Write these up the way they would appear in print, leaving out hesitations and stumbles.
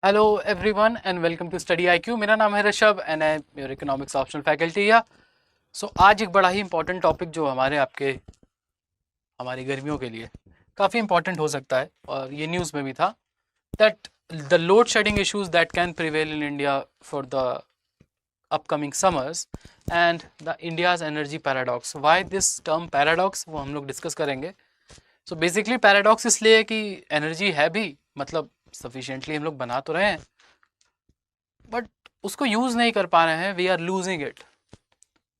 Hello everyone and welcome to study IQ. मेरा नाम है Rishabh and I your economics optional faculty या so आज एक बड़ा ही इंपॉर्टेंट टॉपिक जो हमारी गर्मियों के लिए काफ़ी इंपॉर्टेंट हो सकता है और ये न्यूज़ में भी था that the load shedding issues that can prevail in India for the upcoming summers and the India's energy paradox. Why this term paradox वो हम लोग डिस्कस करेंगे। सो बेसिकली पैराडॉक्स इसलिए है कि एनर्जी है भी, मतलब सफिशिएंटली हम लोग बना तो रहे हैं बट उसको यूज़ नहीं कर पा रहे हैं, वी आर लूजिंग इट।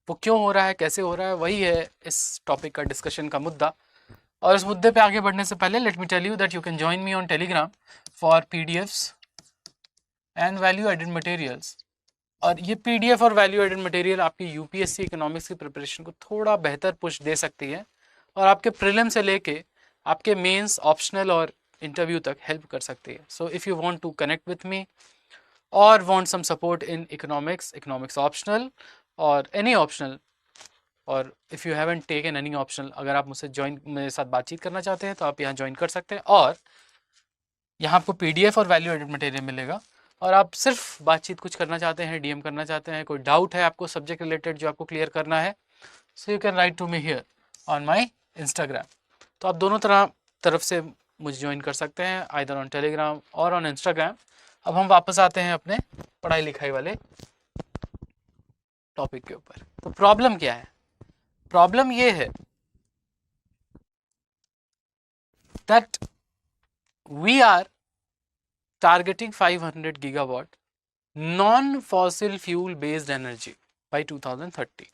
वो क्यों हो रहा है, कैसे हो रहा है, वही है इस टॉपिक का डिस्कशन का मुद्दा। और इस मुद्दे पे आगे बढ़ने से पहले let me tell you that you can join me on Telegram for PDFs and value added materials. और ये पीडीएफ और वैल्यू एडेड मटेरियल आपकी यूपीएससी इकोनॉमिक्स की प्रिपरेशन को थोड़ा बेहतर पुश दे सकती है और आपके प्रीलिम से लेके आपके मेंस, ऑप्शनल और इंटरव्यू तक हेल्प कर सकती है। So if you want to connect with me or want some support in economics optional or any optional, और if you haven't taken any optional, अगर आप मुझसे मेरे साथ बातचीत करना चाहते हैं तो आप यहाँ ज्वाइन कर सकते हैं और यहाँ आपको पीडीएफ और वैल्यू एडेड मटेरियल मिलेगा। और आप सिर्फ बातचीत कुछ करना चाहते हैं, डीएम करना चाहते हैं, कोई डाउट है आपको सब्जेक्ट रिलेटेड जो आपको क्लियर करना है, so you can write to me here on my Instagram. तो आप दोनों तरफ से मुझे ज्वाइन कर सकते हैं, आइदर ऑन टेलीग्राम और ऑन इंस्टाग्राम। अब हम वापस आते हैं अपने पढ़ाई लिखाई वाले टॉपिक के ऊपर। तो प्रॉब्लम क्या है? प्रॉब्लम ये है that we are targeting 500 gigawatt non fossil fuel based energy by 2030।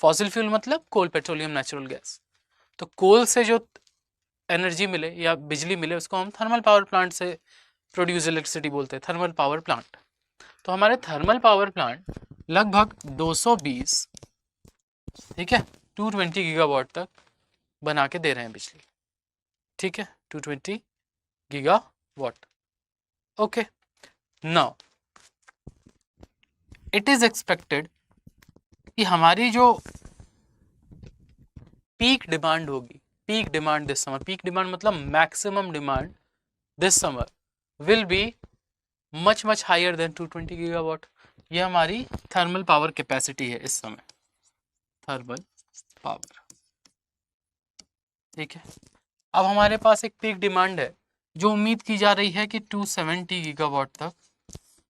Fossil fuel मतलब कोल, पेट्रोलियम, नेचुरल गैस। तो कोल से जो एनर्जी मिले या बिजली मिले उसको हम थर्मल पावर प्लांट से प्रोड्यूस इलेक्ट्रिसिटी बोलते हैं, थर्मल पावर प्लांट। तो हमारे थर्मल पावर प्लांट लगभग 220, ठीक है, 220 गीगावाट तक बना के दे रहे हैं बिजली, ठीक है, 220 gigawatt. Okay, now it is expected कि हमारी जो पीक डिमांड होगी, peak demand this summer, peak demand मतलब maximum demand this summer will be much much higher than 220 gigawatt. ये हमारी थर्मल पावर कैपेसिटी है इस समय, थर्मल पावर, ठीक है। अब हमारे पास एक पीक डिमांड है जो उम्मीद की जा रही है कि 270 गीगावाट तक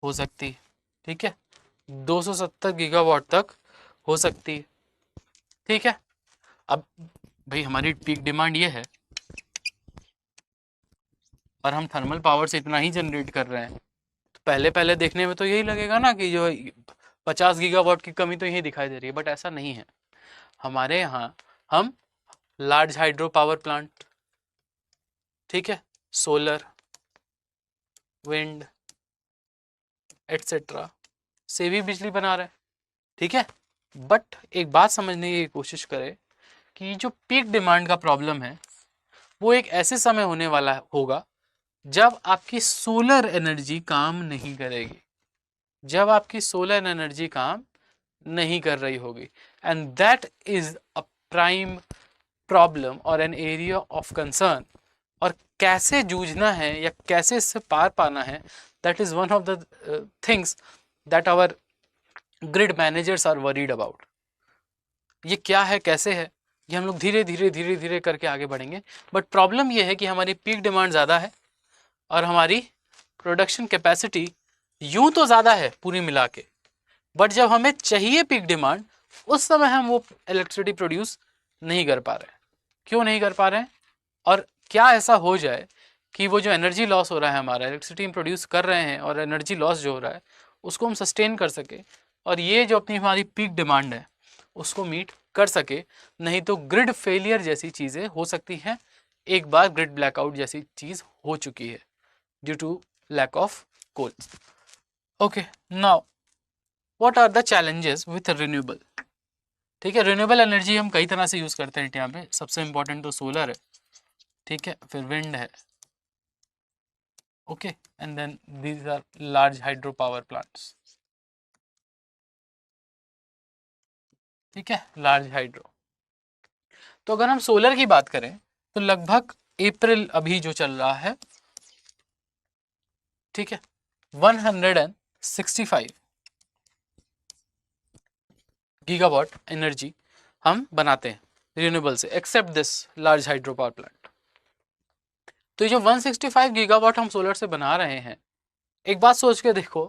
हो सकती है, ठीक है, 270 गीगावाट तक हो सकती है, ठीक है। अब भाई हमारी पीक डिमांड ये है और हम थर्मल पावर से इतना ही जनरेट कर रहे हैं, तो पहले पहले देखने में तो यही लगेगा ना कि जो 50 गीगावाट की कमी तो यही दिखाई दे रही है, बट ऐसा नहीं है। हमारे यहाँ हम लार्ज हाइड्रो पावर प्लांट, ठीक है, सोलर, विंड एटसेट्रा से भी बिजली बना रहे हैं, ठीक है। बट एक बात समझने की कोशिश करें कि जो पीक डिमांड का प्रॉब्लम है वो एक ऐसे समय होने वाला होगा जब आपकी सोलर एनर्जी काम नहीं करेगी, जब आपकी सोलर एनर्जी काम नहीं कर रही होगी, and that is a prime problem और एन एरिया ऑफ कंसर्न। और कैसे जूझना है या कैसे इससे पार पाना है, that is one of the things that our grid managers are worried about. ये क्या है, कैसे है, ये हम लोग धीरे धीरे धीरे धीरे करके आगे बढ़ेंगे। बट प्रॉब्लम ये है कि हमारी पीक डिमांड ज़्यादा है और हमारी प्रोडक्शन कैपेसिटी यूं तो ज़्यादा है पूरी मिला के, बट जब हमें चाहिए पीक डिमांड उस समय हम वो इलेक्ट्रिसिटी प्रोड्यूस नहीं कर पा रहे हैं। क्यों नहीं कर पा रहे हैं? और क्या ऐसा हो जाए कि वो जो एनर्जी लॉस हो रहा है, हमारा इलेक्ट्रिसिटी हम प्रोड्यूस कर रहे हैं और एनर्जी लॉस जो हो रहा है उसको हम सस्टेन कर सके और ये जो अपनी हमारी पीक डिमांड है उसको मीट कर सके। नहीं तो ग्रिड फेलियर जैसी चीज़ें हो सकती हैं। एक बार ग्रिड ब्लैकआउट जैसी चीज़ हो चुकी है due to lack of coal. Okay, now what are the challenges with renewable? ठीक है, रिन्यूएबल एनर्जी हम कई तरह से यूज़ करते हैं यहाँ पे, सबसे इंपॉर्टेंट तो सोलर है, ठीक है, फिर विंड है, okay, and then these are large hydro power plants, ठीक है, लार्ज हाइड्रो। तो अगर हम सोलर की बात करें तो लगभग अप्रैल अभी जो चल रहा है, ठीक है, 165 गीगावाट एनर्जी हम बनाते हैं रिन्यूएबल से, except this large hydro power plant. तो ये जो 165 गीगावाट हम सोलर से बना रहे हैं, एक बात सोच के देखो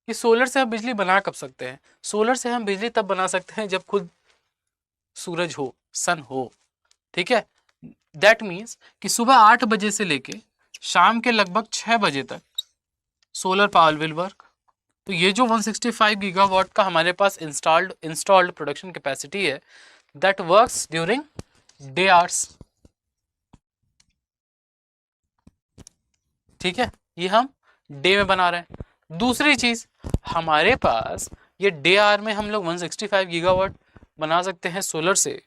कि सोलर से हम बिजली बना कब सकते हैं। सोलर से हम बिजली तब बना सकते हैं जब खुद सूरज हो, सन हो, ठीक है। दैट मीन्स कि सुबह 8 बजे से लेके शाम के लगभग 6 बजे तक सोलर पावर विल वर्क। तो ये जो 165 गीगावाट का हमारे पास इंस्टॉल्ड प्रोडक्शन कैपेसिटी है, that works during day hours, ठीक है। ये हम डे में बना रहे हैं। दूसरी चीज, हमारे पास ये डे आवर में हम लोग 165 गीगावाट बना सकते हैं सोलर से,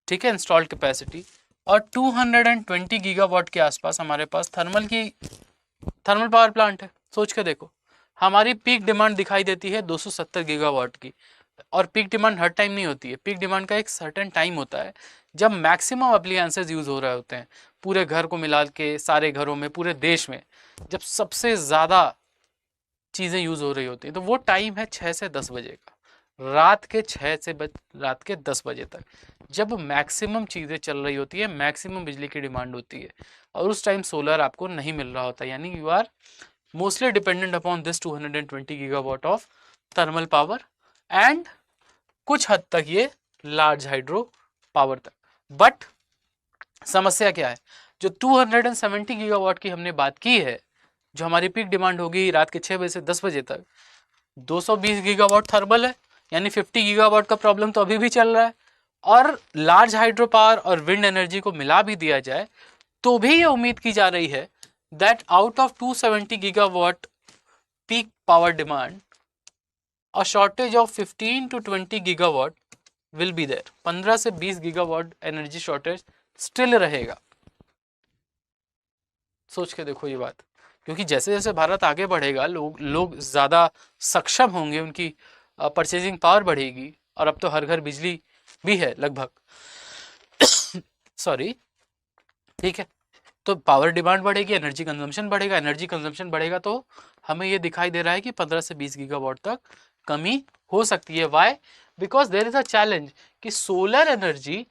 ठीक है, इंस्टॉल्ड कैपेसिटी। और 220 गीगावाट के आसपास हमारे पास थर्मल पावर प्लांट है। सोच के देखो, हमारी पीक डिमांड दिखाई देती है 270 गीगावाट की, और पीक डिमांड हर टाइम नहीं होती है। पीक डिमांड का एक सर्टेन टाइम होता है जब मैक्सिमम अप्लायंसेस यूज हो रहे होते हैं, पूरे घर को मिला के सारे घरों में पूरे देश में जब सबसे ज़्यादा चीज़ें यूज़ हो रही होती हैं। तो वो टाइम है 6 से 10 बजे का, रात के 6 से रात के 10 बजे तक, जब मैक्सिमम चीज़ें चल रही होती है, मैक्सिमम बिजली की डिमांड होती है, और उस टाइम सोलर आपको नहीं मिल रहा होता। यानी you are mostly dependent upon this 220 gigawatt of thermal power and कुछ हद तक ये लार्ज हाइड्रो पावर तक। बट समस्या क्या है, जो 270 गीगावाट की हमने बात की है, जो हमारी पीक डिमांड होगी रात के 6 बजे से 10 बजे तक, 220 गीगावाट थर्मल है, यानी 50 गीगावाट का प्रॉब्लम तो अभी भी चल रहा है। और लार्ज हाइड्रो पावर और विंड एनर्जी को मिला भी दिया जाए तो भी ये उम्मीद की जा रही है that out of 270 gigawatt peak power demand, a shortage of 15 to 20 gigawatt will be there. 15 से 20 गीगावाट एनर्जी शॉर्टेज स्टिल रहेगा। सोच के देखो ये बात, क्योंकि जैसे जैसे भारत आगे बढ़ेगा, लोग ज़्यादा सक्षम होंगे, उनकी परचेजिंग पावर बढ़ेगी, और अब तो हर घर बिजली भी है लगभग सॉरी, ठीक है। तो पावर डिमांड बढ़ेगी, एनर्जी कंजम्पशन बढ़ेगा, एनर्जी कंजम्पशन बढ़ेगा, तो हमें ये दिखाई दे रहा है कि 15 से 20 गीगावाट तक कमी हो सकती है। Why? Because there is a challenge कि सोलर एनर्जी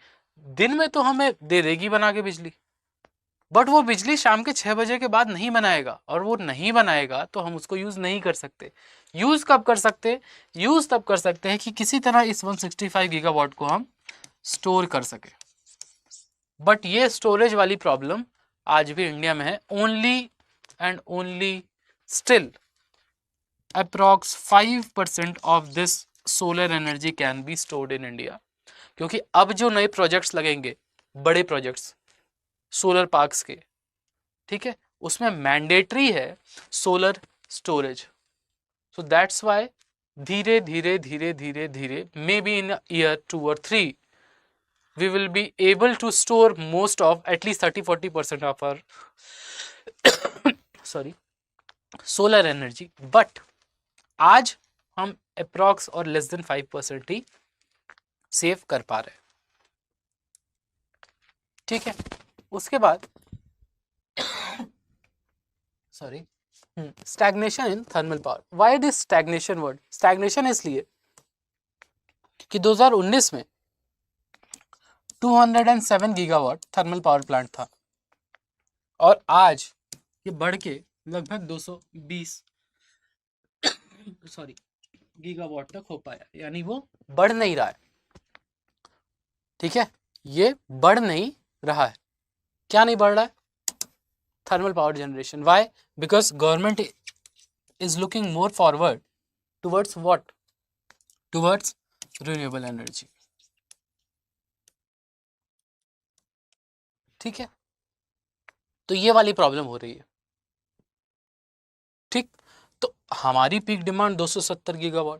दिन में तो हमें दे देगी बना के बिजली, बट वो बिजली शाम के 6 बजे के बाद नहीं बनाएगा, और वो नहीं बनाएगा तो हम उसको यूज नहीं कर सकते। यूज कब कर सकते? यूज तब कर सकते हैं कि किसी तरह इस 165 गीगावाट को हम स्टोर कर सके। बट ये स्टोरेज वाली प्रॉब्लम आज भी इंडिया में है। Only and only still approx 5% of this solar energy can be stored in India, क्योंकि अब जो नए प्रोजेक्ट्स लगेंगे, बड़े प्रोजेक्ट्स सोलर पार्क्स के, ठीक है, उसमें मैंडेटरी है solar storage. So that's why धीरे धीरे धीरे धीरे धीरे, may be in year 2 or 3, we will be able to store most of at least 30-40% of our sorry solar energy, but आज हम अप्रॉक्स और लेस देन 5% ही सेव कर पा रहे हैं, ठीक है। उसके बाद sorry, stagnation in thermal power. Why this stagnation word? Stagnation इसलिए कि 2019 में 207 गीगावाट थर्मल पावर प्लांट था, और आज ये बढ़ के लगभग 220 सॉरी गीगावाट तक हो पाया। यानी वो बढ़ नहीं रहा है, ठीक है, ये बढ़ नहीं रहा है। क्या नहीं बढ़ रहा है? Thermal power generation. Why? Because government is looking more forward towards what? Towards renewable energy, ठीक है। तो ये वाली प्रॉब्लम हो रही है, ठीक। तो हमारी पीक डिमांड 270 गीगावाट,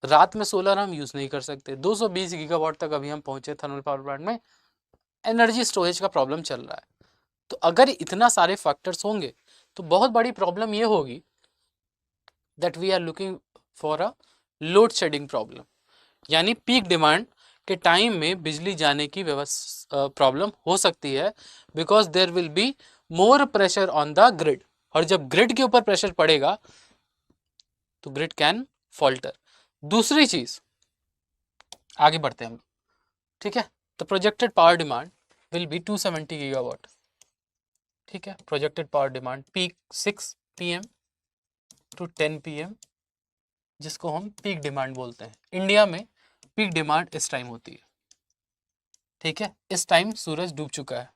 रात में सोलर हम यूज नहीं कर सकते। 220 गीगावाट तक अभी हम पहुंचे थर्मल पावर प्लांट में, एनर्जी स्टोरेज का प्रॉब्लम चल रहा है। तो अगर इतना सारे फैक्टर्स होंगे तो बहुत बड़ी प्रॉब्लम ये होगी that we are looking for a load shedding problem, यानी पीक डिमांड के टाइम में बिजली जाने की व्यवस्था प्रॉब्लम हो सकती है, because there will be more pressure on the grid. और जब ग्रिड के ऊपर प्रेशर पड़ेगा तो ग्रिड कैन फॉल्टर। दूसरी चीज, आगे बढ़ते हैं हम, ठीक है। तो projected power demand will be 270 gigawatt, ठीक है। Projected power demand peak 6 PM to 10 PM, जिसको हम पीक डिमांड बोलते हैं। इंडिया में पीक डिमांड इस टाइम होती है, ठीक है। इस टाइम सूरज डूब चुका है,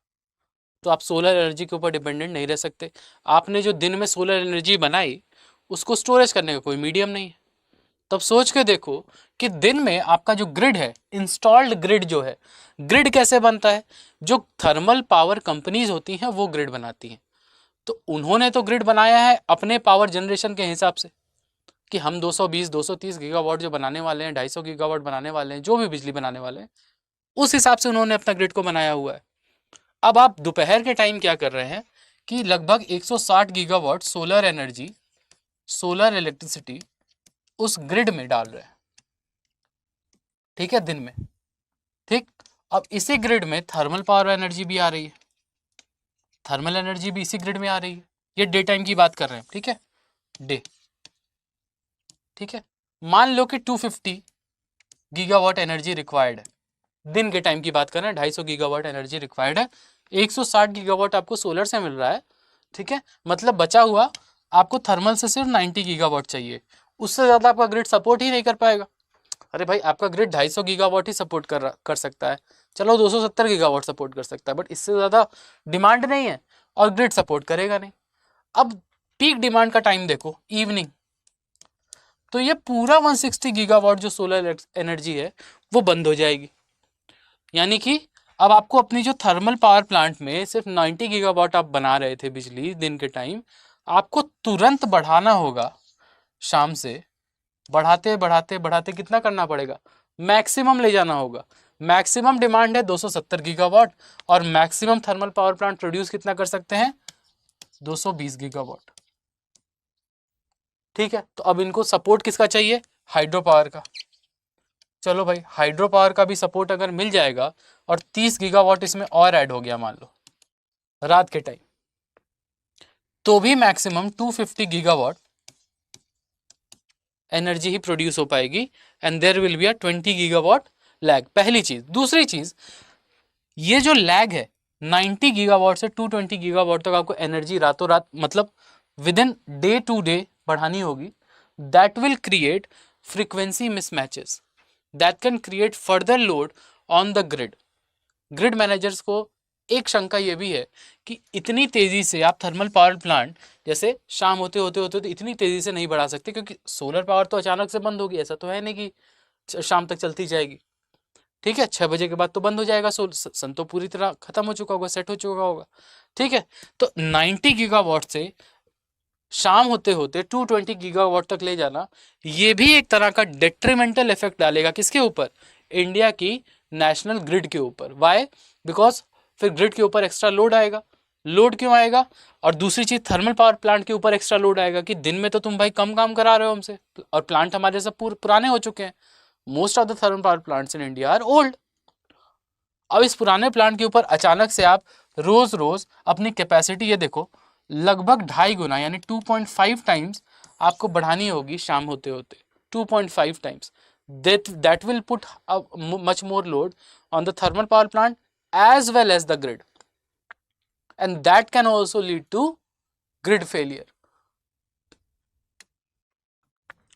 तो आप सोलर एनर्जी के ऊपर डिपेंडेंट नहीं रह सकते। आपने जो दिन में सोलर एनर्जी बनाई उसको स्टोरेज करने का कोई मीडियम नहीं है। तब सोच के देखो कि दिन में आपका जो ग्रिड है, इंस्टॉल्ड ग्रिड जो है, ग्रिड कैसे बनता है? जो थर्मल पावर कंपनीज होती हैं वो ग्रिड बनाती हैं। तो उन्होंने तो ग्रिड बनाया है अपने पावर जनरेशन के हिसाब से कि हम 220 230 गीगावाट जो बनाने वाले हैं, 250 गीगावाट बनाने वाले हैं, जो भी बिजली बनाने वाले हैं, उस हिसाब से उन्होंने अपना ग्रिड को बनाया हुआ है। अब आप दोपहर के टाइम क्या कर रहे हैं कि लगभग 160 gigawatt solar energy, solar electricity उस ग्रिड में डाल रहे हैं, ठीक है, दिन में, ठीक। अब इसी ग्रिड में थर्मल पावर एनर्जी भी आ रही है, थर्मल एनर्जी भी इसी ग्रिड में आ रही है। ये डे टाइम की बात कर रहे हैं, ठीक है, डे, ठीक है। मान लो कि 250 गीगावाट एनर्जी रिक्वायर्ड है, दिन के टाइम की बात कर रहे हैं, 250 गीगावाट एनर्जी रिक्वायर्ड है, 160 गीगावाट आपको सोलर से मिल रहा है, ठीक है। मतलब बचा हुआ आपको थर्मल से सिर्फ 90 गीगावाट चाहिए, उससे ज़्यादा आपका ग्रिड सपोर्ट ही नहीं कर पाएगा। अरे भाई, आपका ग्रिड 250 गीगावाट ही सपोर्ट कर सकता है, चलो 270 गीगावाट सपोर्ट कर सकता है, बट इससे ज़्यादा डिमांड नहीं है और ग्रिड सपोर्ट करेगा नहीं। अब पीक डिमांड का टाइम देखो, इवनिंग, तो ये पूरा 160 गीगावाट जो सोलर एनर्जी है वो बंद हो जाएगी। यानी कि अब आपको अपनी जो थर्मल पावर प्लांट में सिर्फ 90 गीगावाट आप बना रहे थे बिजली दिन के टाइम, आपको तुरंत बढ़ाना होगा, शाम से बढ़ाते बढ़ाते बढ़ाते कितना करना पड़ेगा, मैक्सिमम ले जाना होगा। मैक्सिमम डिमांड है 270 गीगावाट और maximum thermal power plant produce कितना कर सकते हैं, 220 गीगावाट, ठीक है। तो अब इनको सपोर्ट किसका चाहिए, हाइड्रो पावर का। चलो भाई, हाइड्रो पावर का भी सपोर्ट अगर मिल जाएगा और 30 गीगावाट इसमें और ऐड हो गया मान लो रात के टाइम, तो भी मैक्सिमम 250 गीगावाट एनर्जी ही प्रोड्यूस हो पाएगी and there will be a 20 gigawatt lag. पहली चीज। दूसरी चीज, ये जो लैग है 90 गीगावाट से 220 गीगावाट तक आपको एनर्जी रातों रात, मतलब within day to day बढ़ानी होगी, that will create frequency mismatches, that can create further load on the grid. Grid managers को एक शंका ये भी है कि इतनी तेजी से आप थर्मल पावर प्लांट जैसे शाम होते होते होते तो इतनी तेजी से नहीं बढ़ा सकते, क्योंकि सोलर पावर तो अचानक से बंद होगी, ऐसा तो है नहीं कि शाम तक चलती जाएगी, ठीक है। 6 बजे के बाद तो बंद हो जाएगा, सन तो पूरी तरह खत्म हो चुका होगा, सेट हो चुका होगा, ठीक है। तो 90 गीगावाट से शाम होते होते 220 गीगावाट तक ले जाना, ये भी एक तरह का डेट्रीमेंटल इफेक्ट डालेगा किसके ऊपर, इंडिया की नेशनल ग्रिड के ऊपर। वाई? बिकॉज फिर ग्रिड के ऊपर एक्स्ट्रा लोड आएगा। लोड क्यों आएगा? और दूसरी चीज, थर्मल पावर प्लांट के ऊपर एक्स्ट्रा लोड आएगा कि दिन में तो तुम भाई कम काम करा रहे हो हमसे, और प्लांट हमारे सब पुराने हो चुके हैं। Most of the thermal power plants in India are old. अब इस पुराने प्लांट के ऊपर अचानक से आप रोज रोज अपनी कैपेसिटी, ये देखो, लगभग 2.5 गुना यानी 2.5 टाइम्स आपको बढ़ानी होगी शाम होते होते, 2.5 times. that will put much more load on the thermal power plant as well as the grid, and that can also lead to grid failure.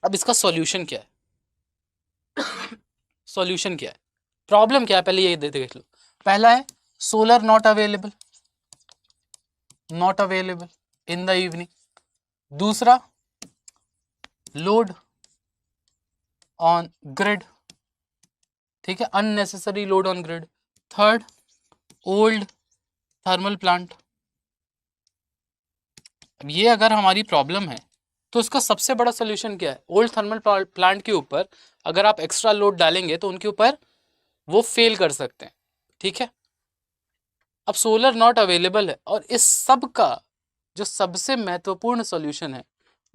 अब इसका सॉल्यूशन क्या है? सॉल्यूशन क्या है, प्रॉब्लम क्या है, पहले ये देख लो। पहला है solar not available in the evening. दूसरा, लोड ऑन ग्रिड, ठीक है, unnecessary load on grid. Third, old thermal plant. अब ये अगर हमारी प्रॉब्लम है तो इसका सबसे बड़ा सोल्यूशन क्या है? ओल्ड थर्मल प्लांट के ऊपर अगर आप एक्स्ट्रा लोड डालेंगे तो उनके ऊपर वो फेल कर सकते हैं, ठीक है। अब सोलर नॉट अवेलेबल है, और इस सब का जो सबसे महत्वपूर्ण सॉल्यूशन है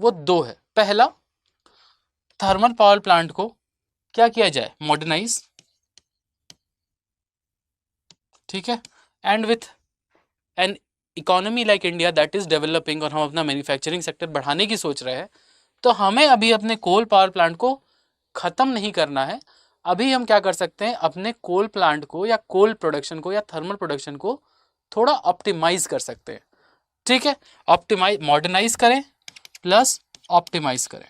वो दो है। पहला, थर्मल पावर प्लांट को क्या किया जाए, मॉडर्नाइज, ठीक है, and with an economy like India that is developing, और हम अपना मैन्युफैक्चरिंग सेक्टर बढ़ाने की सोच रहे हैं, तो हमें अभी अपने कोल पावर प्लांट को ख़त्म नहीं करना है। अभी हम क्या कर सकते हैं, अपने कोल प्लांट को या कोल प्रोडक्शन को या थर्मल प्रोडक्शन को थोड़ा ऑप्टिमाइज कर सकते हैं। ठीक है, ऑप्टिमाइज, मॉडर्नाइज करें प्लस ऑप्टिमाइज करें,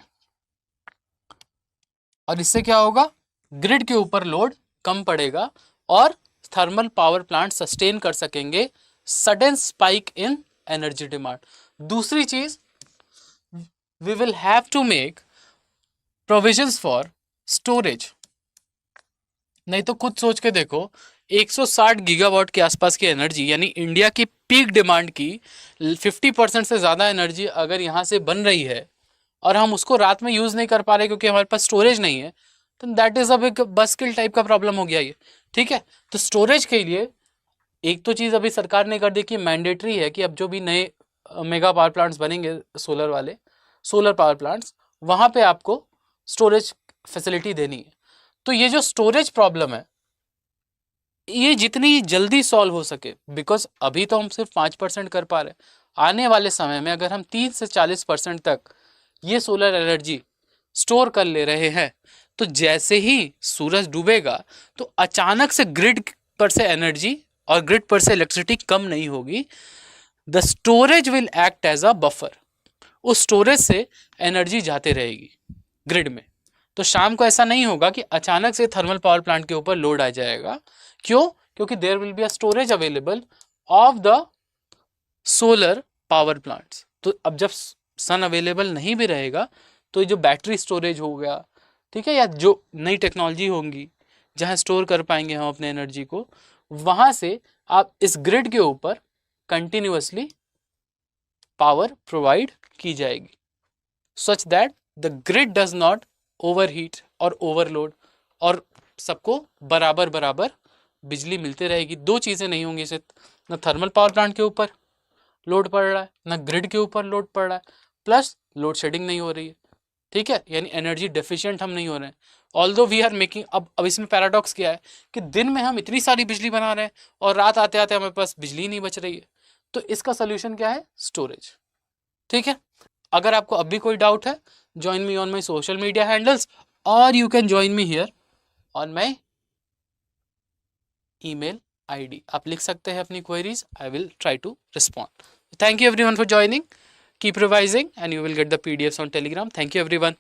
और इससे क्या होगा, ग्रिड के ऊपर लोड कम पड़ेगा और थर्मल पावर प्लांट सस्टेन कर सकेंगे sudden spike in energy demand. दूसरी चीज, we will have to make provisions for storage. नहीं तो खुद सोच के देखो, 160 गीगावाट के आसपास की एनर्जी, यानी इंडिया की पीक डिमांड की 50% से ज़्यादा एनर्जी अगर यहाँ से बन रही है और हम उसको रात में यूज़ नहीं कर पा रहे क्योंकि हमारे पास स्टोरेज नहीं है, तो दैट इज़ अब एक बस्किल टाइप का प्रॉब्लम हो गया ये। ठीक है, तो स्टोरेज के लिए एक तो चीज़ अभी सरकार ने कर दी कि मैंडेटरी है कि अब जो भी नए मेगा पावर प्लांट्स बनेंगे सोलर वाले, सोलर पावर प्लांट्स, वहाँ पे आपको स्टोरेज फैसिलिटी देनी है। तो ये जो स्टोरेज प्रॉब्लम है, ये जितनी जल्दी सॉल्व हो सके, बिकॉज अभी तो हम सिर्फ 5% कर पा रहे हैं, आने वाले समय में अगर हम 30 से 40% तक ये सोलर एनर्जी स्टोर कर ले रहे हैं, तो जैसे ही सूरज डूबेगा तो अचानक से ग्रिड पर से एनर्जी और ग्रिड पर से इलेक्ट्रिसिटी कम नहीं होगी। The storage will act as a buffer. उस स्टोरेज से एनर्जी जाते रहेगी ग्रिड में। तो शाम को ऐसा नहीं होगा कि अचानक से थर्मल पावर प्लांट के ऊपर लोड आ जाएगा। क्यों? क्योंकि there will be a storage available of the solar power plants. तो अब जब सन अवेलेबल नहीं भी रहेगा, तो जो बैटरी स्टोरेज हो गया, ठीक है, या जो नई टेक्नोलॉजी होंगी जहां स्टोर कर पाएंगे हम अपने एनर्जी को, वहां से आप इस ग्रिड के ऊपर कंटिन्यूअसली पावर प्रोवाइड की जाएगी, such that the grid does not overheat और ओवरलोड, और सबको बराबर बराबर बिजली मिलते रहेगी। दो चीज़ें नहीं होंगी, इससे न थर्मल पावर प्लांट के ऊपर लोड पड़ रहा है, न ग्रिड के ऊपर लोड पड़ रहा है, प्लस लोड शेडिंग नहीं हो रही है। ठीक है, यानी एनर्जी डेफिशिएंट हम नहीं हो रहे हैं। ऑल्दो वी आर मेकिंग, अब इसमें पैराडॉक्स क्या है कि दिन में हम इतनी सारी बिजली बना रहे हैं और रात आते आते हमारे पास बिजली नहीं बच रही है। तो इसका सोल्यूशन क्या है? स्टोरेज। ठीक है, अगर आपको अब भी कोई डाउट है, join me on my social media handles, और you can join me here on my email ID. आप लिख सकते हैं अपनी queries, I will try to respond. Thank you everyone for joining, keep revising, and you will get the PDFs on Telegram. Thank you everyone.